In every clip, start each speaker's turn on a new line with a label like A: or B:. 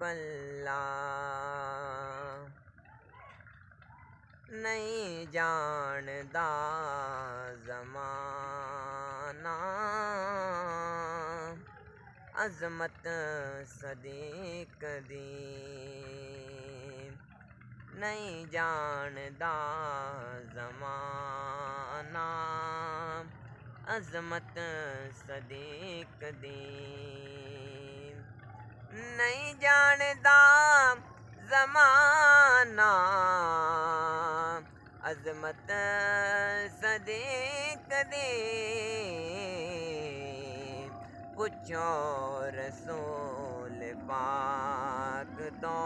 A: बल्ला नहीं जानदा ज़माना अज़मत सदीक दी नहीं जानदा ज़माना अज़मत सदीक दी नहीं जानदा ज़माना अज़मत सदीक दी पुछो रसूल पाक तो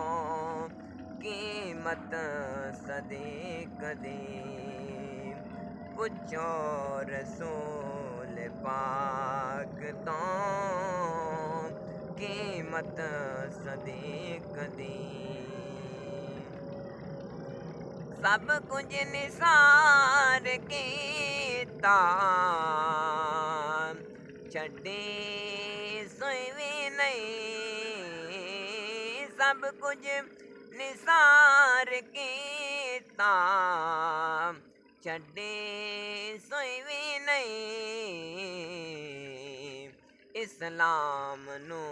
A: कीमत सदीक दी पुछो रसूल पाक तो कीमत सदीक दी सब कुछ निसार कीता छड्डी सुई भी नहीं सब कुछ निसार कीता छड्डी सुई भी नहीं इस्लाम नू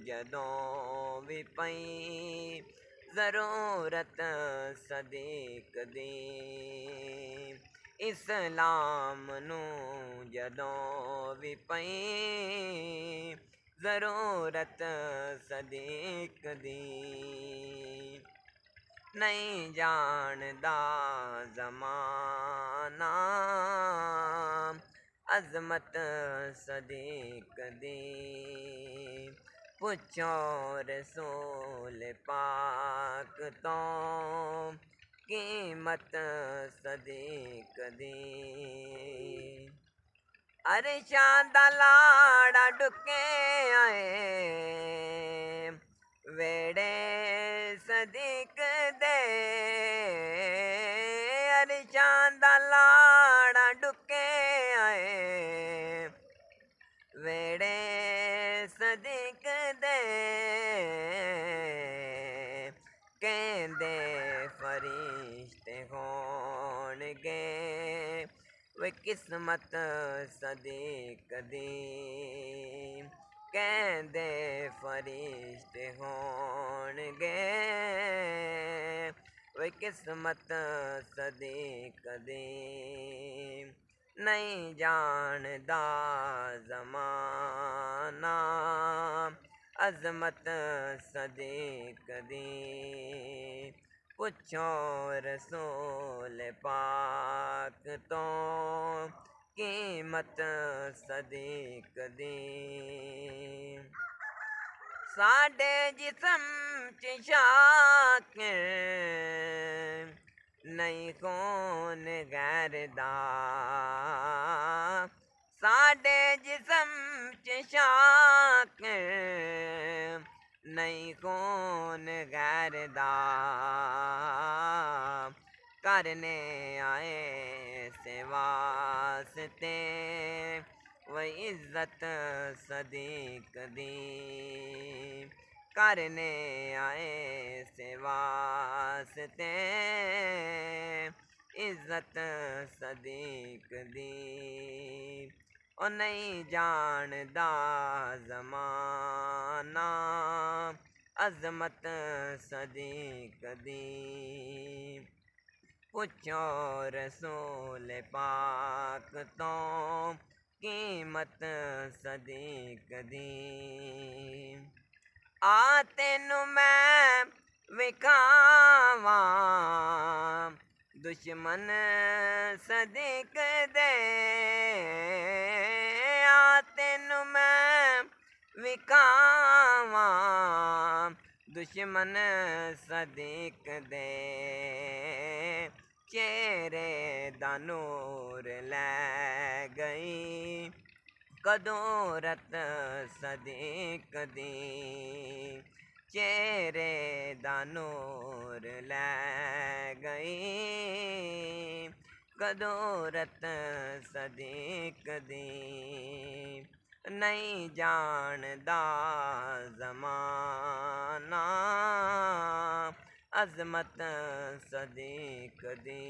A: जदों भी पई ज़रूरत सदीक दी इस्लाम नू जदों भी पई ज़रूरत सदीक दी नहीं जानदा ज़माना अज़मत सदीक दी पुछो रसूल पाक तो कीमत सदीक दी अरशां दा लाड़ा डुके आए वेड़े सदीक दे अरशां दा लाड़ा डुके आए वेड़े सदीक दे कहंदे फरिश्ते होणगे वे किस्मत सदीक दी कहंदे फरिश्ते होणगे वे किस्मत सदीक दी नहीं जानदा ज़माना अज़मत सदीक दी पुछो रसूल पाक तो कीमत सदीक दी साडे जिस्म च शाकिर नहीं कौन गैर दा साडे जिस्म च शाकिर नहीं कौन गैर दा करने आए से वास्ते वो इज्जत सदीक दी करने आए से वास्ते इज्जत सदीक दी ओ नहीं जानदा ज़माना अज़मत सदीक दी पुछो रसूल पाक तो कीमत सदीक दी आ तेनू मैं विखावां दुश्मन सदीक दे आ तेनू मैं विखावां दुश्मन सदीक दे चेहरे दा नूर लै गई कदूरत सदीक दी चेहरे दा नूर लै गई कदूरत सदीक दी नहीं जानदा ज़माना अज़मत सदीक दी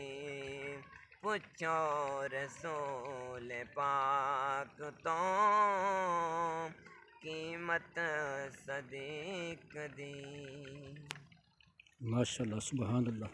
A: पुछो रसूल पाक तो कीमत सदीक दी।
B: माशाअल्लाह, सुभान अल्लाह।